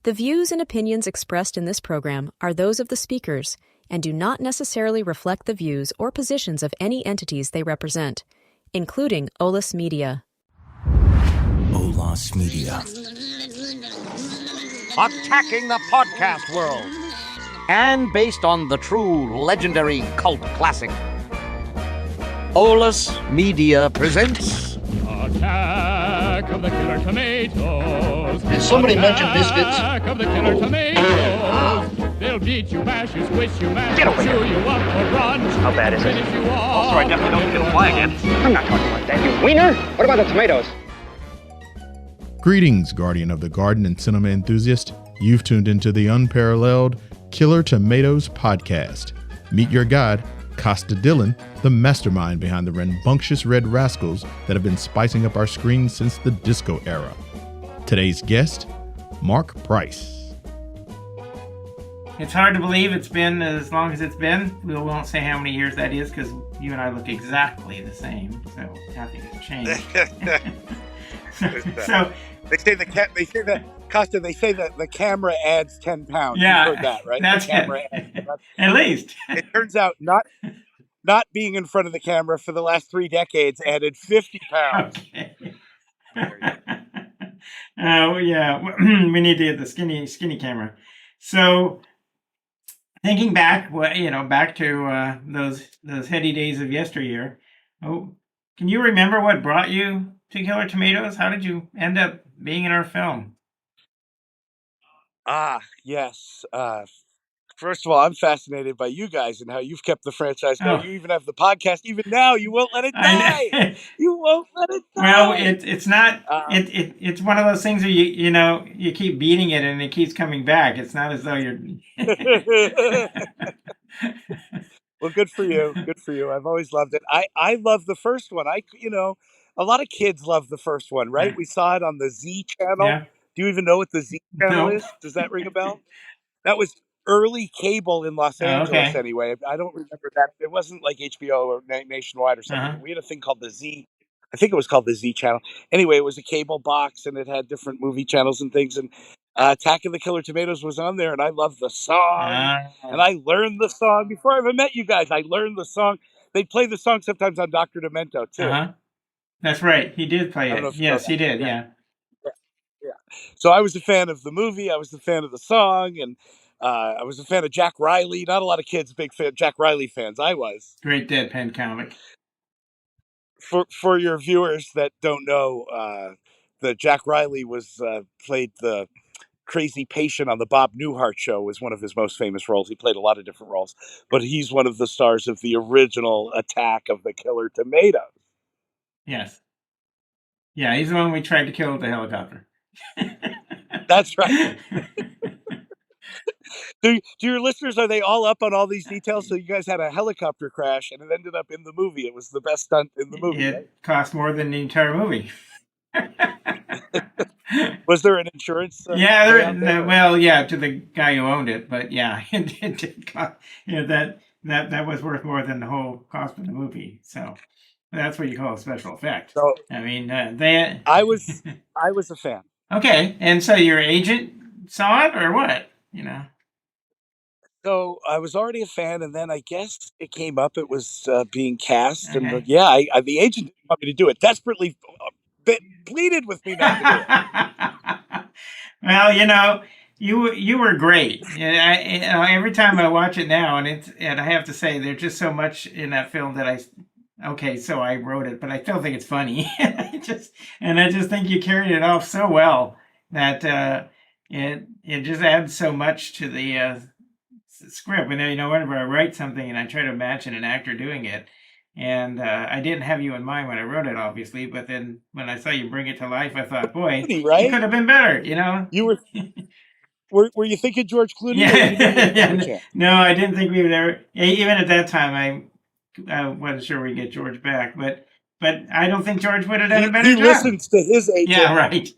The views and opinions expressed in this program are those of the speakers and do not necessarily reflect the views or positions of any entities they represent, including Olus Media. Olus Media. Attacking the podcast world. And based on the true legendary cult classic, Olus Media presents Attack of the Killer Tomatoes. Did somebody mention biscuits? Attack of the Killer Tomatoes. They'll beat you, bash you, squish you, mash you, chew you up or run. How bad is it? Finish you off. Also, I definitely don't get a fly again. I'm not talking like that, you wiener. What about the tomatoes? Greetings, guardian of the garden and cinema enthusiast. You've tuned into the unparalleled Killer Tomatoes podcast. Meet your guide, Costa Dillon, the mastermind behind the rambunctious red rascals that have been spicing up our screens since the disco era. Today's guest, Marc Price. It's hard to believe it's been as long as it's been. We won't say how many years that is because you and I look exactly the same. So nothing has changed. so they say that Costa. They say that the camera adds 10 pounds. Yeah, you heard that, right? That's the camera adds, at least. It turns out not being in front of the camera for the last 3 decades added 50 pounds. Okay. Yeah, we need to get the skinny camera. So, thinking back, back to those heady days of yesteryear. Oh, can you remember what brought you to Killer Tomatoes? How did you end up being in our film? Yes. First of all, I'm fascinated by you guys and how you've kept the franchise going. Oh. You even have the podcast. Even now, you won't let it die. You won't let it die. Well, it's not. It's one of those things where you keep beating it and it keeps coming back. It's not as though you're. Well, good for you. Good for you. I've always loved it. I love the first one. A lot of kids love the first one, right? We saw it on the Z channel. Yeah. Do you even know what the Z channel No. is? Does that ring a bell? That was early cable in Los Angeles, okay. anyway. I don't remember that. It wasn't like HBO or Nationwide or something. Uh-huh. We had a thing called the Z. I think it was called the Z channel. Anyway, it was a cable box, and it had different movie channels and things. And Attack of the Killer Tomatoes was on there, and I loved the song. And I learned the song before I ever met you guys. I learned the song. They play the song sometimes on Dr. Demento, too. Uh-huh. That's right. He did play it. Yes, he did. Yeah. So I was a fan of the movie. I was a fan of the song, and I was a fan of Jack Riley. Not a lot of kids big Jack Riley fans. I was. Great deadpan comic. For your viewers that don't know, the Jack Riley played the crazy patient on the Bob Newhart show. Was one of his most famous roles. He played a lot of different roles, but he's one of the stars of the original Attack of the Killer Tomatoes. Yes. Yeah, he's the one we tried to kill with the helicopter. That's right. Do your listeners, are they all up on all these details? So you guys had a helicopter crash and it ended up in the movie. It was the best stunt in the movie. It right? cost more than the entire movie. Was there an insurance? To the guy who owned it, but yeah, it did cost. That was worth more than the whole cost of the movie. So that's what you call a special effect. So, I mean, I was a fan. Okay, and so your agent saw it, or what? So I was already a fan, and then I guess it came up. It was being cast, Okay. and the agent didn't want me to do it. Desperately pleaded with me not to do it. Well, you were great. Every time I watch it now, and I have to say, there's just so much in that film that so I wrote it, but I still think it's funny. I just think you carried it off so well that it just adds so much to the script. And whenever I write something and I try to imagine an actor doing it, and I didn't have you in mind when I wrote it, obviously, but then when I saw you bring it to life, I thought, boy, right? It could have been better, You were you thinking George Clooney? Yeah. No, I didn't think we would ever. Even at that time, I wasn't sure we'd get George back, but I don't think George would have done a better job. He listens to his agent. Yeah, right.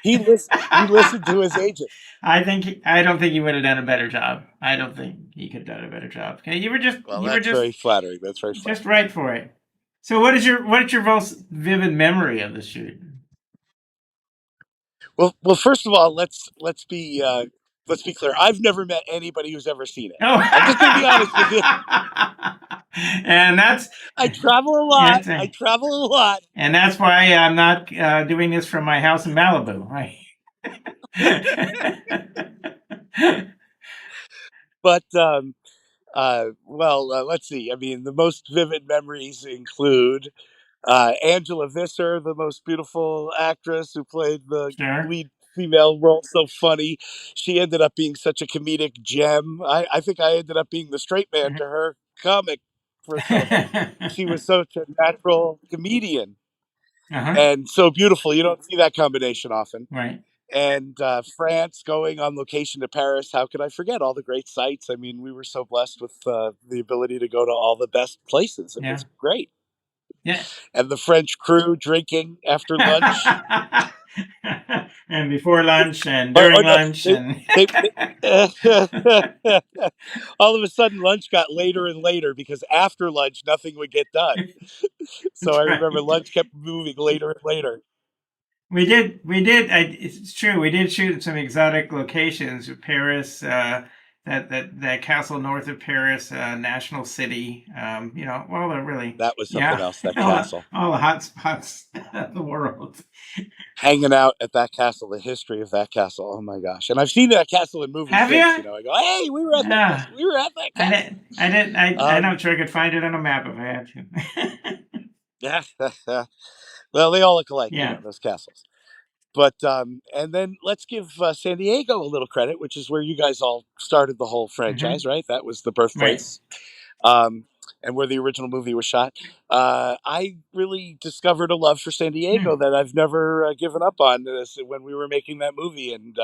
He listened to his agent. I don't think he would have done a better job. I don't think he could have done a better job. Okay, That's very flattering. That's very flattering. Just right for it. So, what is your most vivid memory of the shoot? Well, first of all, let's be clear. I've never met anybody who's ever seen it. Oh, I'm just going to be honest with you. and that's I travel a lot. and, I travel a lot. and that's why I'm not doing this from my house in Malibu, right? But let's see. I mean, the most vivid memories include Angela Visser, the most beautiful actress who played the Sure. lead female role so funny. She ended up being such a comedic gem. I think I ended up being the straight man to her comic persona. She was such a natural comedian Uh-huh. and so beautiful. You don't see that combination often. Right. And France, going on location to Paris. How could I forget all the great sights? I mean, we were so blessed with the ability to go to all the best places. It Yeah. was great. Yeah. And the French crew drinking after lunch. And before lunch and Or during no, lunch they, and all of a sudden lunch got later and later because after lunch nothing would get done. So I That's remember right. lunch kept moving later and later. It's true. We did shoot in some exotic locations, Paris, that castle north of Paris, National City. All the really, That was something yeah, else, that castle. all the hot spots of the world. Hanging out at that castle, the history of that castle. Oh my gosh. And I've seen that castle in movies Have since, you? you know. I go, hey, we were at that Yeah. castle. We were at that I castle. didn't. I didn't. I'm Um, not sure I could find it on a map if I had to. yeah. Well, they all look alike, you know, Yeah. those castles. But and then let's give San Diego a little credit, which is where you guys all started the whole franchise, Hmm. right? That was the Right. birthplace, and where the original movie was shot. I really discovered a love for San Yeah. Diego that I've never given up on when we were making that movie. And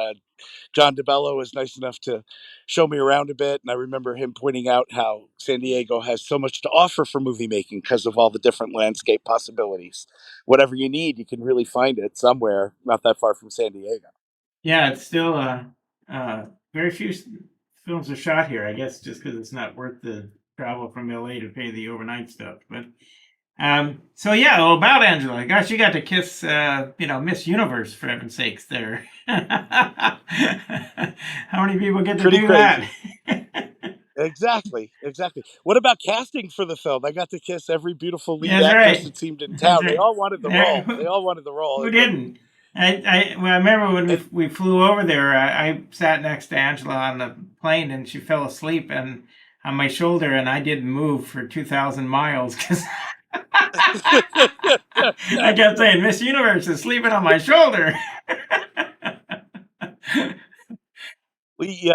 John DeBello was nice enough to show me around a bit, and I remember him pointing out how San Diego has so much to offer for movie making because of all the different landscape possibilities. Whatever you need, you can really find it somewhere not that far from San Diego. Yeah. It's still very few films are shot here. I guess just because it's not worth the travel from LA to pay the overnight stuff. But so yeah, about Angela. Gosh, you got to kiss Miss Universe for heaven's sakes there. How many people get to Pretty do that? crazy. Exactly, exactly. What about casting for the film? I got to kiss every beautiful lead That's actress right. it seemed in That's town. They right. all wanted the There, role. They all wanted the role. who didn't? I remember when And we flew over there. I sat next to Angela on the plane, and she fell asleep and on my shoulder, and I didn't move for 2,000 miles because I kept saying, "Miss Universe is sleeping on my shoulder." we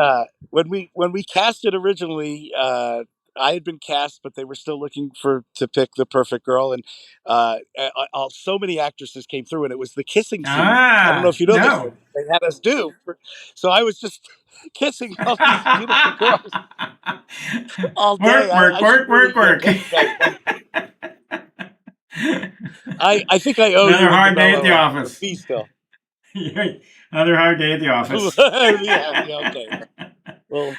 when we cast it originally, I had been cast, but they were still looking to pick the perfect girl, and so many actresses came through, and it was the kissing scene. I don't know if you know this, No. but they had us do. So I was just kissing all these beautiful girls all day. Work, work, I should work, really work, work. pay you guys money. I think I owe Another you and hard day at the DeMello a office. fee still. Another hard day at the office. Yeah, okay. We'll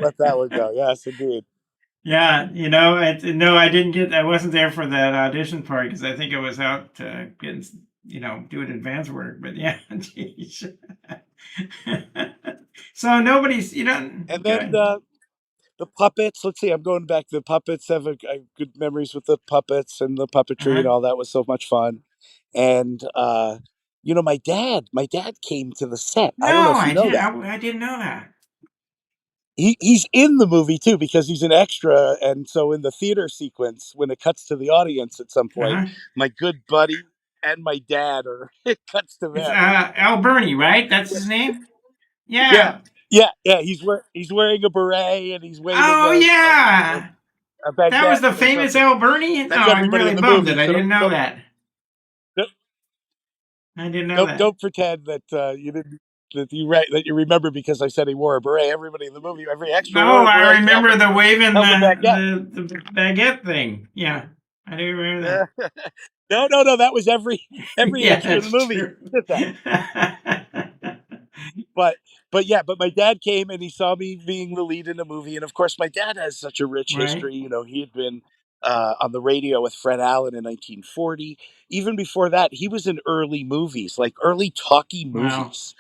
let that one go. Yes, indeed. Yeah, no, I didn't get. I wasn't there for that audition part because I think I was out getting, doing advance work. But yeah, geez. So nobody's, And go then ahead. the puppets. Let's see. I'm going back to the puppets. I have good memories with the puppets and the puppetry and Uh-huh. all that was so much fun. And my dad came to the set. I don't know No, if you I know didn't. that. I didn't know that. He's in the movie too because he's an extra, and so in the theater sequence when it cuts to the audience at some point, Uh-huh. my good buddy and my dad are it cuts to It's them. Al Bernie, right? That's his name. Yeah, Yeah. yeah. He's wearing a beret and he's waving Oh yeah, a that was baguette the or famous something. Al Bernie. Oh, That's I'm everybody really in the bummed movie. that I So didn't know that. don't, I didn't know that. don't pretend that you didn't that you remember because I said he wore a beret. Everybody in the movie, every extra Oh, wore a I beret and remember the waving held a baguette. the baguette thing. Yeah, I do remember No. That was that. every Yeah, extra in the that's movie true. did that. But but my dad came and he saw me being the lead in a movie, and of course my dad has such a rich Right. history. You know, he had been on the radio with Fred Allen in 1940. Even before that, he was in early movies, like early talkie Wow. movies.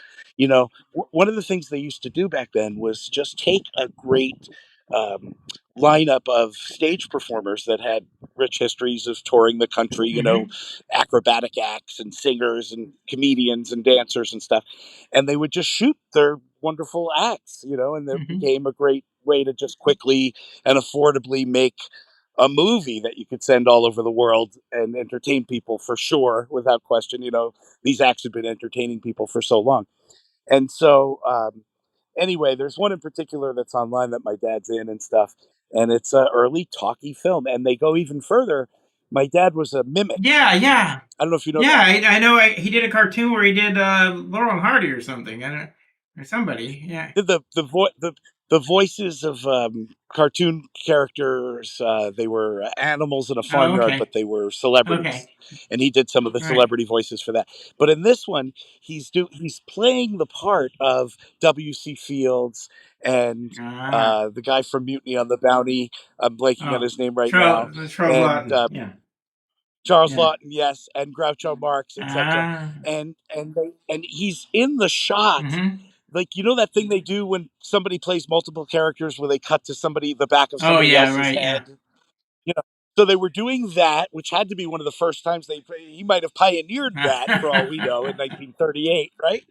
One of the things they used to do back then was just take a great um, lineup of stage performers that had rich histories of touring the country, Hmm. acrobatic acts and singers and comedians and dancers and stuff. And they would just shoot their wonderful acts, and it Hmm. became a great way to just quickly and affordably make a movie that you could send all over the world and entertain people for sure, without question. These acts have been entertaining people for so long. And so, anyway, there's one in particular that's online that my dad's in and stuff. And it's an early talkie film. And they go even further. My dad was a mimic. Yeah, yeah, I don't know if you know yeah. that. I know. He did a cartoon where he did Laurel and Hardy or something. I don't, or somebody. Yeah. The voices of cartoon characters, they were animals in a Oh, farmyard, okay. but they were celebrities, Okay. and he did some of the All right. celebrity voices for that. But in this one, he's playing the part of W.C. Fields and Ah. the guy from Mutiny on the Bounty. I'm blanking on Oh, his name right now, Charles and Lawton. Yeah. Charles Yeah. Lawton, yes, and Groucho Marx, etc. Ah. And he's in the shot, Mm-hmm. like that thing they do when somebody plays multiple characters, where they cut to the back of Oh somebody yeah. else's Right. Yeah. head. You know, so they were doing that, which had to be one of the first times he might have pioneered that, for all we know, in 1938, right?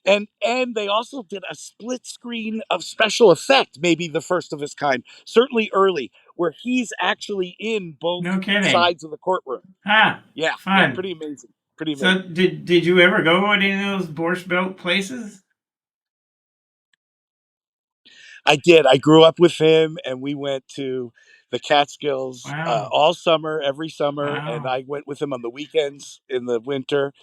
And they also did a split screen of special effect, maybe the first of its kind, certainly early, where he's actually in both No kidding. sides of the courtroom. Ah. Yeah, yeah, Fun. pretty amazing. Pretty So amazing. did you ever go to any of those Borscht Belt places? I did. I grew up with him, and we went to the Catskills Wow. all summer, every summer, and Wow. I went with him on the weekends in the winter.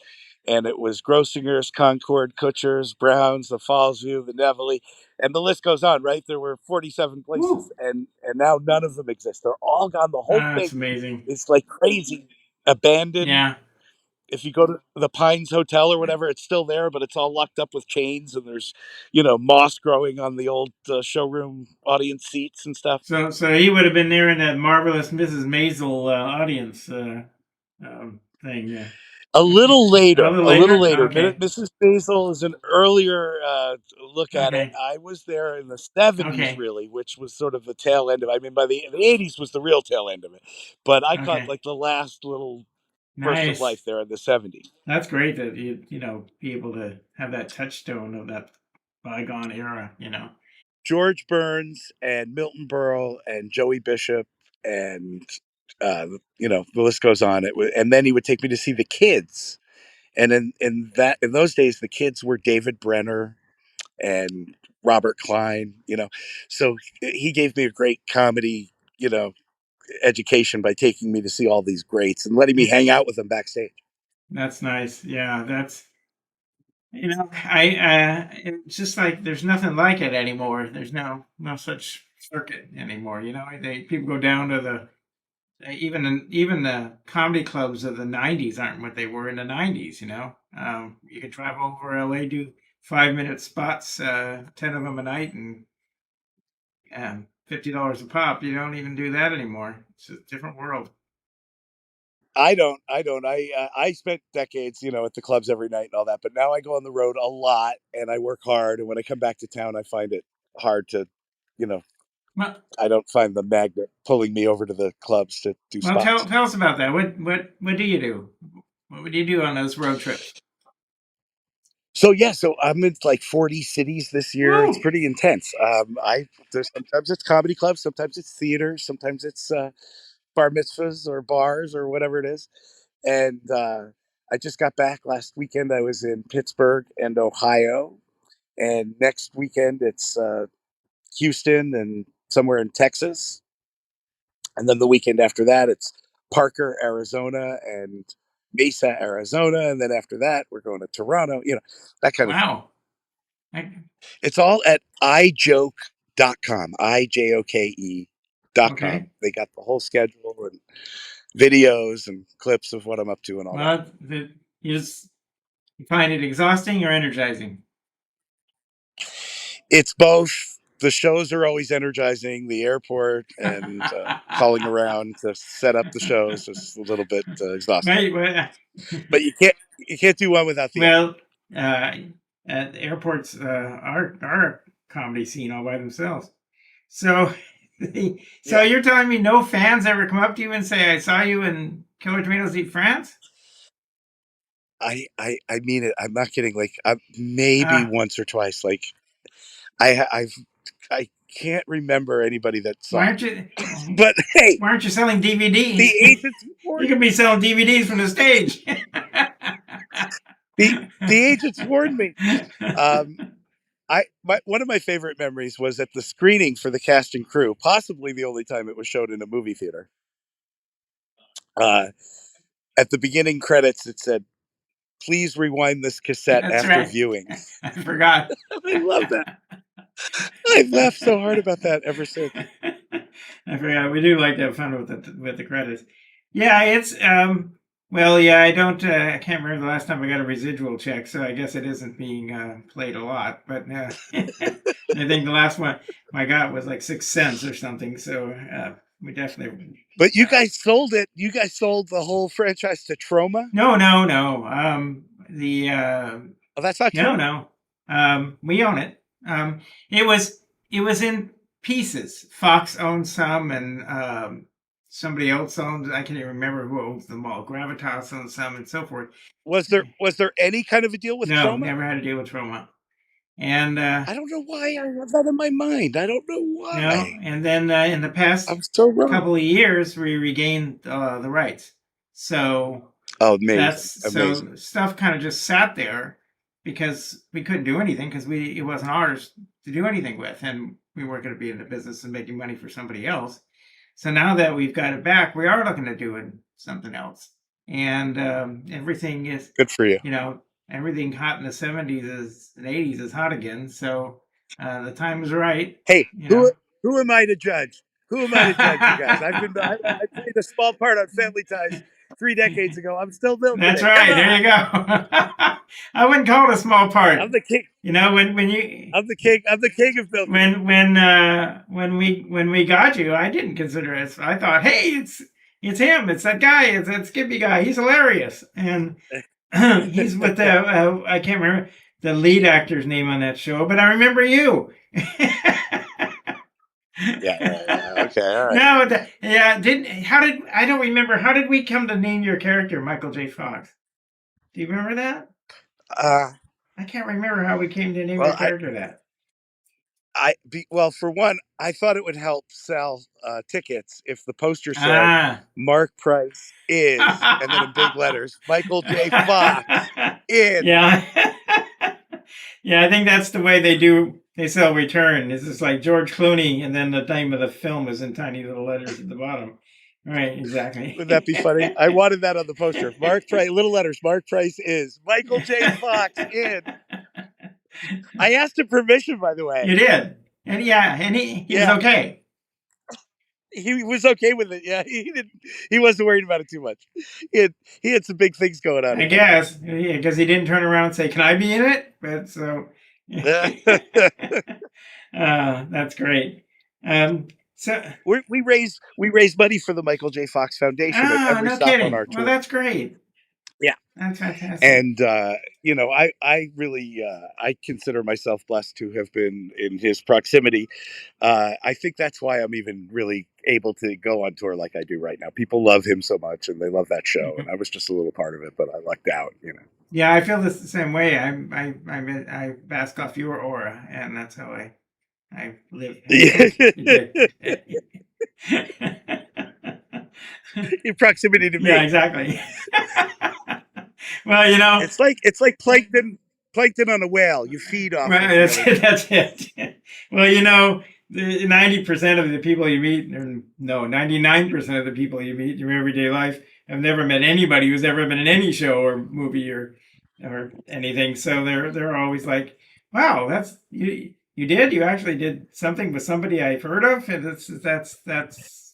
And it was Grossinger's, Concord, Kutcher's, Brown's, the Fallsview, the Nevele, and the list goes on. Right, there were 47 places, Woo. and now none of them exist. They're all gone. The whole Ah, thing that's amazing. is like crazy, abandoned. Yeah. If you go to the Pines Hotel or whatever, it's still there, but it's all locked up with chains, and there's moss growing on the old showroom audience seats and stuff. So he would have been there in that marvelous Mrs. Maisel audience thing. Yeah. A little A later, little a little later. later. Okay. Mrs. Basil is an earlier look at it. Okay. I was there in the 70s, Okay. really, which was sort of the tail end of it. I mean, by the 80s was the real tail end of it. But I caught Okay. like the last little burst of life Nice. there in the 70s. That's great that you be able to have that touchstone of that bygone era. George Burns and Milton Berle and Joey Bishop and, the list goes on. And then he would take me to see the kids. And in those days, the kids were David Brenner and Robert Klein, So he gave me a great comedy, education by taking me to see all these greats and letting me hang out with them backstage. That's nice. Yeah, that's I it's just like there's nothing like it anymore. There's no such circuit anymore. They people go down to the even the comedy clubs of the '90s aren't what they were in the '90s. You could drive over LA, do 5 minute spots, 10 of them a night, and $50 a pop. You don't even do that anymore. It's a different world. I spent decades, at the clubs every night and all that, but now I go on the road a lot and I work hard. And when I come back to town, I find it hard to, you know, Well, I don't find the magnet pulling me over to the clubs to do well, tell spots. tell us about that. What do you do? What would you do on those road trips? So I'm in like 40 cities this year. It's Woo! pretty intense. There's sometimes it's comedy clubs, sometimes it's theater, sometimes it's bar mitzvahs or bars or whatever it is. And I just got back last weekend. I was in Pittsburgh and Ohio, and next weekend it's Houston and somewhere in Texas, and then the weekend after that it's Parker, Arizona, and Mesa, Arizona, and then after that we're going to Toronto. That kind of thing. Wow. I- It's all at ijoke.com, ijoke.com. Okay. They got the whole schedule and videos and clips of what I'm up to and all that. Well, you just you find it exhausting or energizing? It's both. the shows are always energizing. The airport and calling around to set up the shows is a little bit exhausting. Right. Well, But you can't do one without the other. well, at airports are a comedy scene all by themselves. So, so you're telling me no fans ever come up to you and say, "I saw you in Killer Tomatoes Eat France"? I mean it. I'm not kidding. Like maybe once or twice. Like I can't remember anybody that saw. Why aren't you? But hey, Why aren't you selling DVDs? the agents You could be selling DVDs from the stage. the agents warned me. One of my favorite memories was at the screening for the cast and crew, possibly the only time it was shown in a movie theater. At the beginning credits, it said, "Please rewind this cassette That's after right. viewing." I forgot. I love that. I've laughed so hard about that ever since. I forgot. We do like to have fun with the credits. Yeah, it's well, yeah, I don't. I can't remember the last time I got a residual check, so I guess it isn't being played a lot. But I think the last one I got was like 6 cents or something. So we definitely. But you guys sold it. You guys sold the whole franchise to Troma? No. Oh, that's not true. No. We own it. It was in pieces. Fox owns some, and somebody else owns. I can't even remember who owns them all. Gravitas owns some, and so forth. Was there any kind of a deal with No, Troma? never had a deal with Troma. And I don't know why I have that in my mind. I don't know why. no, and then in the past I'm so wrong. couple of years, we regained the rights. So amazing. so stuff kind of just sat there because we couldn't do anything because it wasn't ours to do anything with, and we weren't going to be in the business of making money for somebody else. So now that we've got it back, we are looking at doing something else, and everything is good for you. You know, everything hot in the 70s and 80s is hot again. So the time is right. Hey, who am I to judge? Who am I to judge, you guys? I played a small part on Family Ties 3 decades ago. I'm still milking That's it. right. There you go. I wouldn't call it a small part. I'm the king. You know, when you. I'm the king. I'm the king of milking. When we got you, I didn't consider it. I thought, hey, it's him. It's that guy. It's that Skippy guy. He's hilarious, and he's with the I can't remember the lead actor's name on that show, but I remember you. Yeah. Okay. All right. No. I don't remember. How did we come to name your character Michael J. Fox? Do you remember that? I can't remember how we came to name your character that. Well, for one, I thought it would help sell tickets if the poster said Mark Price is, and then in big letters, Michael J. Fox in. Yeah. Yeah, I think that's the way they sell return. It's just like George Clooney, and then the name of the film is in tiny little letters at the bottom. Right, exactly. Would that be funny? I wanted that on the poster. Mark Price, little letters, Mark Price is. Michael J. Fox in. I asked him permission, by the way. You did. And he was okay. He was okay with it. Yeah, he wasn't worried about it too much. He had some big things going on. I guess because he didn't turn around and say, "Can I be in it?" But so that's great. So we raise money for the Michael J. Fox Foundation at every stop on our tour. Well, that's great. Yeah, that's fantastic. And I really I consider myself blessed to have been in his proximity. I think that's why I'm even really able to go on tour like I do right now. People love him so much, and they love that show. And I was just a little part of it, but I lucked out. Yeah, I feel the same way. I bask off your aura, and that's how I live. In proximity to me. Yeah, exactly. Well, it's like plankton on a whale. You feed off. Right, that's it. Well, 90% of the people you meet, or no, 99% of the people you meet in your everyday life have never met anybody who's ever been in any show or movie or anything. So they're always like, "Wow, that's you did. You actually did something with somebody I've heard of." And that's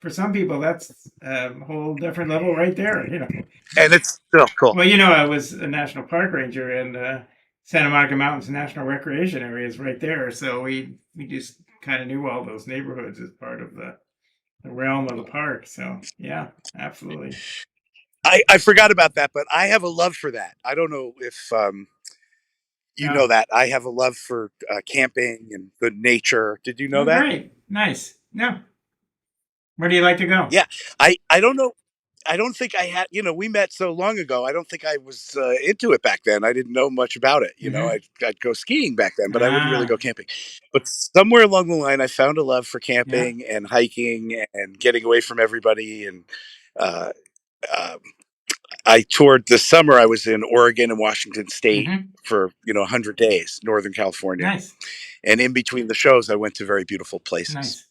for some people, that's a whole different level right there. And it's still cool. Well, I was a national park ranger, and Santa Monica Mountains National Recreation Area is right there, so we just kind of knew all those neighborhoods as part of the realm of the park. So yeah, absolutely. I forgot about that, but I have a love for that. I don't know if you know Oh, that. I have a love for camping and the nature. Did you know oh, that? great, nice. Yeah, where do you like to go? Yeah, I don't know. I don't think I had. We met so long ago. I don't think I was into it back then. I didn't know much about it. Mm-hmm. I'd go skiing back then, but I wouldn't really Ah, go camping. But somewhere along the line, I found a love for yeah. camping and hiking and getting away from everybody. And uh, uh, I toured this summer. I was in Oregon and Washington State Mm-hmm. for 100 days, Northern California, Nice, and in between the shows, I went to very beautiful places. nice.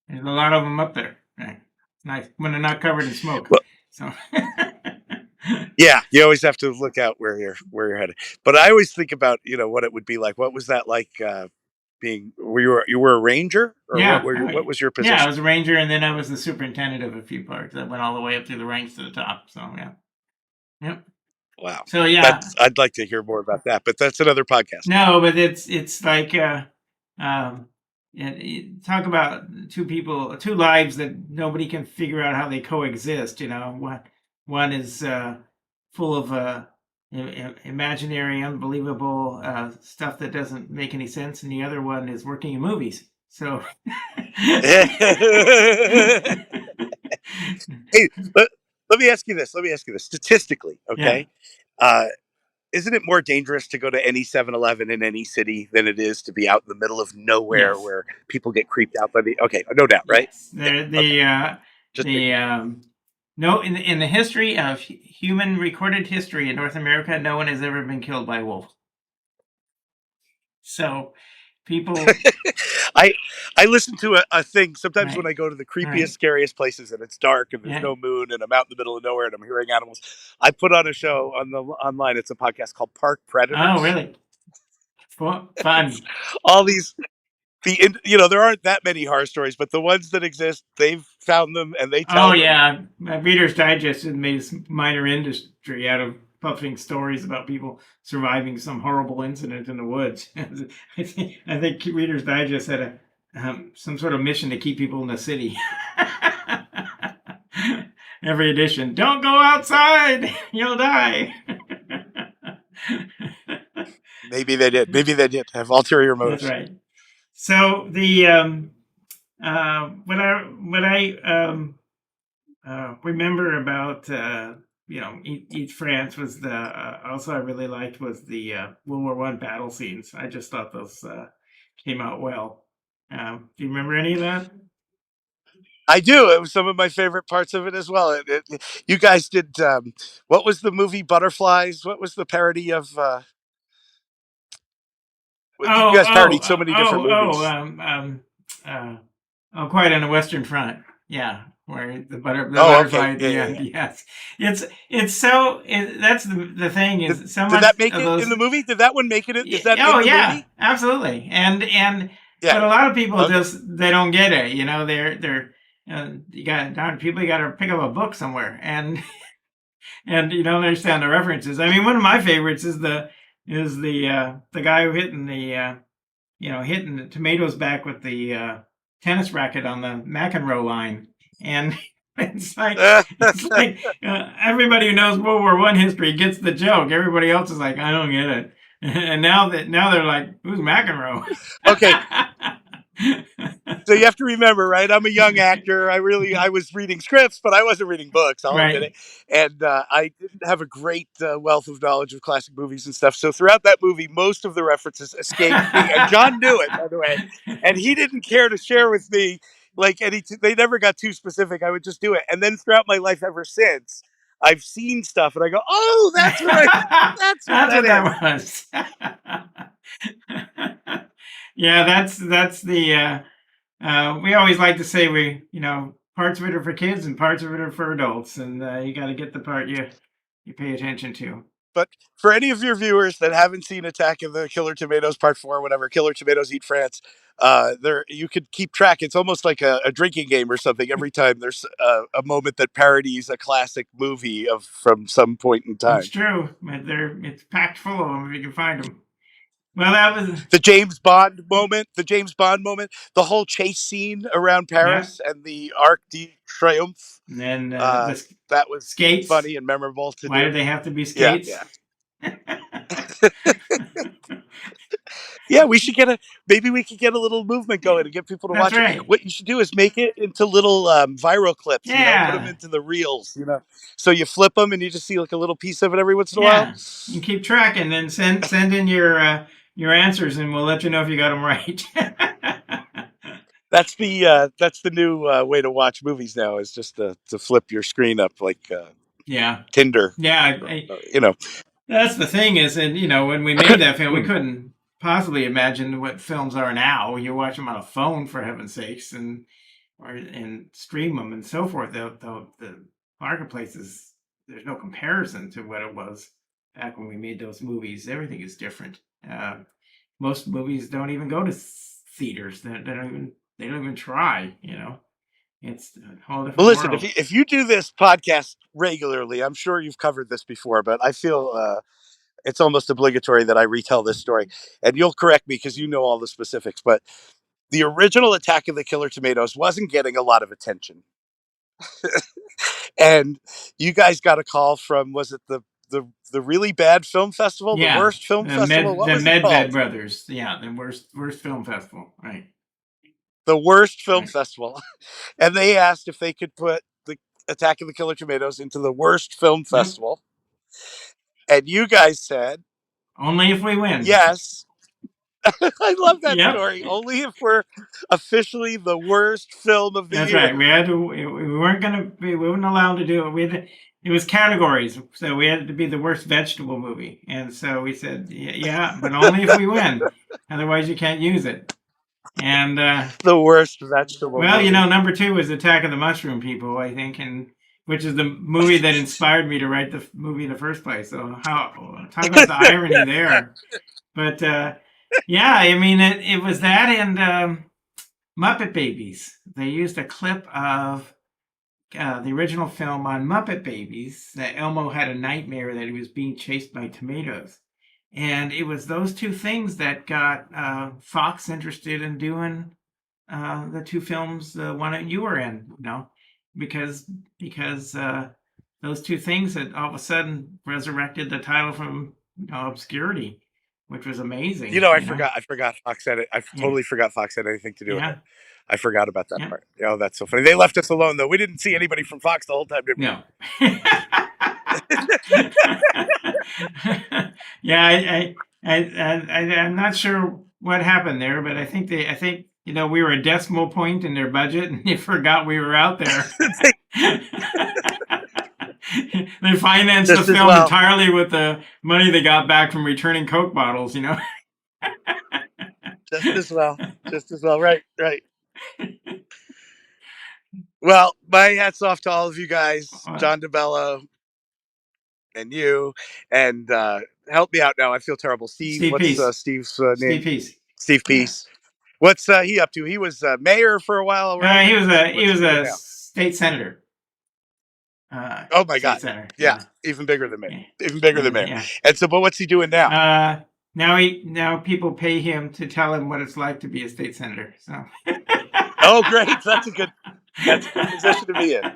There's a lot of them up there. Right. Nice when they're not covered in smoke. Well, So. yeah, you always have to look out where you're headed. But I always think about what it would be like. What was that like? Being you were a ranger, or Yeah, what was your yeah. I position? was a ranger, and then I was the superintendent of a few parks that went all the way up through the ranks to the top. So yeah, yep. Wow, So yeah, I'd like to hear more about that, but that's another podcast. no, but it's like um, talk about two lives that nobody can figure out how they coexist. One is full of imaginary, unbelievable stuff that doesn't make any sense, and the other one is working in movies. So. Hey, let me ask you this. Statistically, Yeah. okay, uh, isn't it more dangerous to go to any 7-Eleven in any city than it is to be out in the middle of nowhere Yes. where people get creeped out by the? Okay, no doubt, right? Yes. Yeah. Okay. Just The no in the history of human recorded history in North America, no one has ever been killed by a wolf. So people. I I listen to a thing sometimes when Right. I go to the creepiest, Right. scariest places and it's dark and there's Yeah. no moon and I'm out in the middle of nowhere and I'm hearing animals. I put on a show on the online. It's a podcast called Park Oh, Predators. really? It's Fun. all these there aren't that many horror stories, but the ones that exist, they've found them and they Oh tell them. yeah, Reader's Digest has made a minor industry out of publishing stories about people surviving some horrible incident in the woods. I think Reader's Digest had some sort of mission to keep people in the city. Every edition, don't go outside, you'll die. Maybe they did. Maybe they did have ulterior That's motives. right. So the what I remember about Eat France was the also I really liked was the World War I battle scenes. I just thought those came out well. Do you remember any of that? I do. It was some of my favorite parts of it as well. You guys did. What was the movie Butterflies? What was the parody of? You Oh, guys parodied so many different movies. uh, oh, Quiet on the Western Front. Yeah, where the Oh, okay. butterfly at Yeah, the yeah, end. yeah. Yes, it's so. That's the thing Did, is so did much that make of it in those. the movie? Did that one make it? Is that Oh in the yeah, movie? absolutely. And Yeah. but a lot of people Okay. just they don't get it. They're you got people. You got to pick up a book somewhere, and you don't understand the references. I mean, one of my favorites is the guy who hitting the tomatoes back with the tennis racket on the McEnroe line, and it's like everybody who knows World War I history gets the joke. Everybody else is like, I don't get it. And now they're like, who's McEnroe? Okay. So you have to remember, right? I'm a young actor. I was reading scripts, but I wasn't reading books. I'll admit Right. it. And I didn't have a great wealth of knowledge of classic movies and stuff. So throughout that movie, most of the references escaped me. And John knew it, by the way, and he didn't care to share with me. Like they never got too specific. I would just do it. And then throughout my life ever since, I've seen stuff, and I go, "Oh, that's that's what That's what that is." that was. Yeah, that's the. We always like to say parts of it are for kids and parts of it are for adults, and you got to get the part you pay attention to. But for any of your viewers that haven't seen Attack of the Killer Tomatoes Part 4, whatever, Killer Tomatoes Eat France, there you could keep track. It's almost like a drinking game or something. Every time there's a moment that parodies a classic movie from some point in It's time. true. It's packed full of them if you can find them. Well, that was The James Bond moment, the whole chase scene around yeah. Paris and the Arc de Triomphe. And then Uh, that was skates. funny and memorable to Why do. did they have to be Yeah, skates? yeah. Yeah, maybe we could get a little movement going and get people to That's watch it. right. What you should do is make it into little viral clips, put them Yeah. into the reels, So you flip them and you just see like a little piece of it every once in a while. Yeah. You keep track and then send in your answers and we'll let you know if you got them right. That's the new way to watch movies now, is just to flip your screen up like Yeah. Tinder. Yeah. That's the thing is, and when we made that film, we couldn't possibly imagine what films are now. You watch them on a phone, for heaven's sakes, and stream them and so forth. The marketplace there's no comparison to what it was back when we made those movies. Everything is different. Most movies don't even go to theaters. They don't even try. It's a whole different Well, listen, world. if you do this podcast regularly, I'm sure you've covered this before, but I feel it's almost obligatory that I retell this story. And you'll correct me because you know all the specifics, but the original Attack of the Killer Tomatoes wasn't getting a lot of attention. And you guys got a call from, was it the really bad film festival, the worst film festival? What was it Medved called? Brothers. Yeah, the worst film festival. Right. The worst film festival. And they asked if they could put the Attack of the Killer Tomatoes into the worst film festival. And you guys said, only if we win. Yes. I love that story. Only if we're officially the worst film of the year. That's right. We had to. We weren't allowed to do it. It was categories, so we had to be the worst vegetable movie, and so we said, yeah, but only if we win. Otherwise, you can't use it. And the worst vegetable. Well, movie. number 2 was Attack of the Mushroom People, I think, and which is the movie that inspired me to write the movie in the first place. So talk about the irony there. But yeah, I mean, it was that and Muppet Babies. They used a clip of the original film on Muppet Babies that Elmo had a nightmare that he was being chased by tomatoes. And it was those two things that got Fox interested in doing the 2 films, the one that you were in, because those 2 things had all of a sudden resurrected the title from obscurity, which was amazing. I forgot Fox had it. I totally forgot Fox had anything to do with it. I forgot about that part. Oh, that's so funny. They left us alone, though. We didn't see anybody from Fox the whole time, did we? No. Yeah, I'm not sure what happened there, but I think we were a decimal point in their budget, and they forgot we were out there. They financed the film entirely with the money they got back from returning Coke bottles. Just as well. Right. Well, my hat's off to all of you guys, John DeBello and you, and help me out now. I feel terrible. What's Steve's name? Steve Peace. Steve Peace. Yeah. What's he up to? He was mayor for a while, right? He was a state senator. Oh my God! Senator. Yeah, even bigger than me. Yeah. Even bigger than me. Yeah. And so, but what's he doing now? Now people pay him to tell him what it's like to be a state senator. So. Oh, great! That's a good position to be in.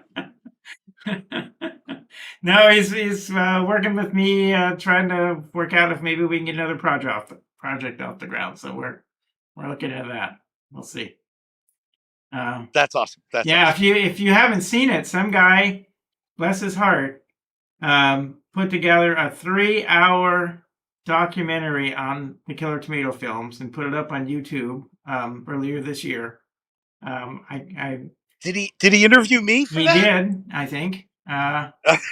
No, he's working with me, trying to work out if maybe we can get another project off the ground. So we're looking at that. We'll see. That's awesome. Awesome. If you haven't seen it, some guy, bless his heart, put together a 3-hour documentary on the Killer Tomato films and put it up on YouTube earlier this year. Did he interview me for that? He did, I think.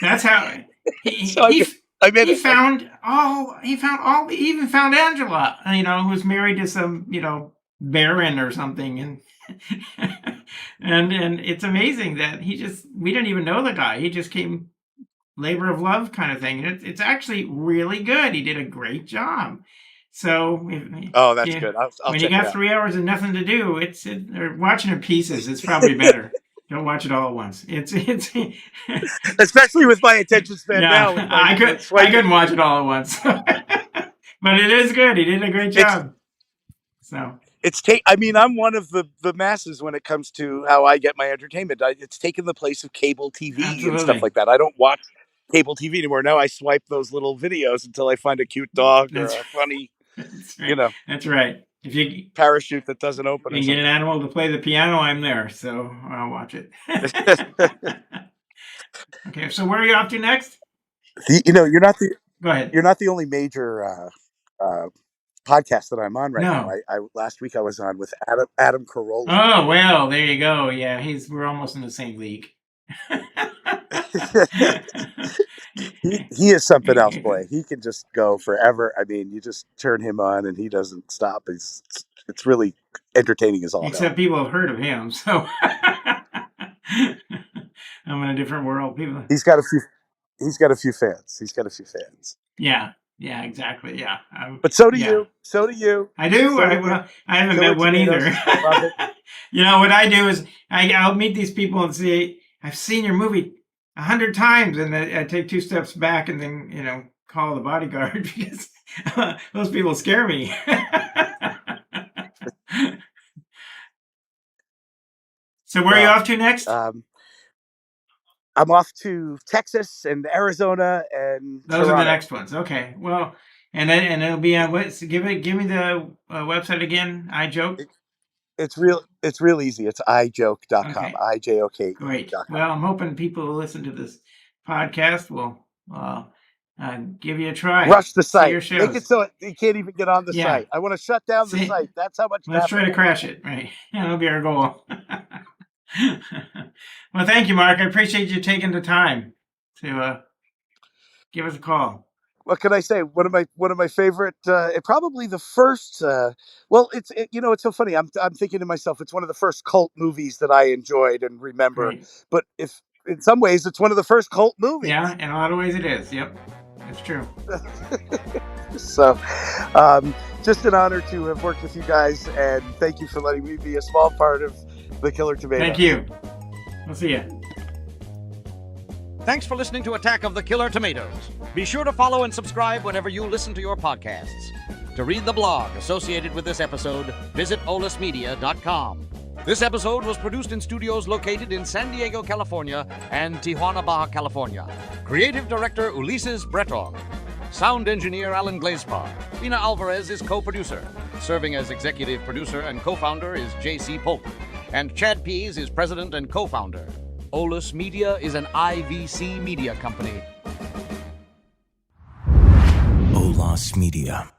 That's how he found Angela, who's married to some, baron or something, and and it's amazing that we didn't even know the guy. He just came labor of love kind of thing. And it's actually really good. He did a great job. So that's good. I'll when you got 3 hours and nothing to do, or watching it pieces, it's probably better. Don't watch it all at once. It's especially with my attention span now. I couldn't watch it all at once. But it is good. He did a great job. So I mean, I'm one of the masses when it comes to how I get my entertainment. It's taken the place of cable TV and stuff Absolutely. like that. I don't watch cable TV anymore. Now I swipe those little videos until I find a cute dog or That's a funny, that's right. That's right. If you parachute that doesn't open. can get an animal to play the piano, I'm there. So I'll watch it. Okay. So where are you off to next? You're not Go ahead. the only major podcast that I'm on right now. No. I last week I was on with Adam Carolla. Oh, well, there you go. Yeah, we're almost in the same league. He is something else, boy. He can just go forever. I mean, you just turn him on and he doesn't stop. It's really entertaining as all Except hell. people have heard of him, so I'm in a different world. People. He's got a few fans. Yeah, exactly. Yeah. But so do you. So do you. I do. So do you. I haven't Killer met one Tomatoes. either. Love it. What I do is I'll meet these people and say, I've seen your movie 100 times, and I take 2 steps back and then call the bodyguard because those people scare me. So where are you off to next? I'm off to Texas and Arizona and Those Toronto. are the next ones. Okay. Well, and it'll be on what? Give me the website again. iJoke. It's real easy. It's ijoke.com. Okay. IJOK. Great. Well, I'm hoping people who listen to this podcast will give you a try. Rush the See site. your shows. Make it so you can't even get on the Yeah. site. I want to shut down the site. That's how much. Let's try to crash it. Right. Yeah, that'll be our goal. Well, thank you, Mark. I appreciate you taking the time to give us a call. What can I say? One of my favorite. Probably the first. Well, it's so funny. I'm thinking to myself, it's one of the first cult movies that I enjoyed and remember. Right. But if in some ways it's one of the first cult movies. Yeah, in a lot of ways it is. Yep, that's true. So, just an honor to have worked with you guys, and thank you for letting me be a small part of the Killer Tomato. Thank you. We'll see you. Thanks for listening to Attack of the Killer Tomatoes. Be sure to follow and subscribe whenever you listen to your podcasts. To read the blog associated with this episode, visit olismedia.com. This episode was produced in studios located in San Diego, California and Tijuana, Baja California. Creative Director Ulises Bretog. Sound Engineer Alan Glazepar. Lina Alvarez is co-producer. Serving as executive producer and co-founder is J.C. Polk. And Chad Pease is president and co-founder. Olus Media is an IVC media company. Olus Media.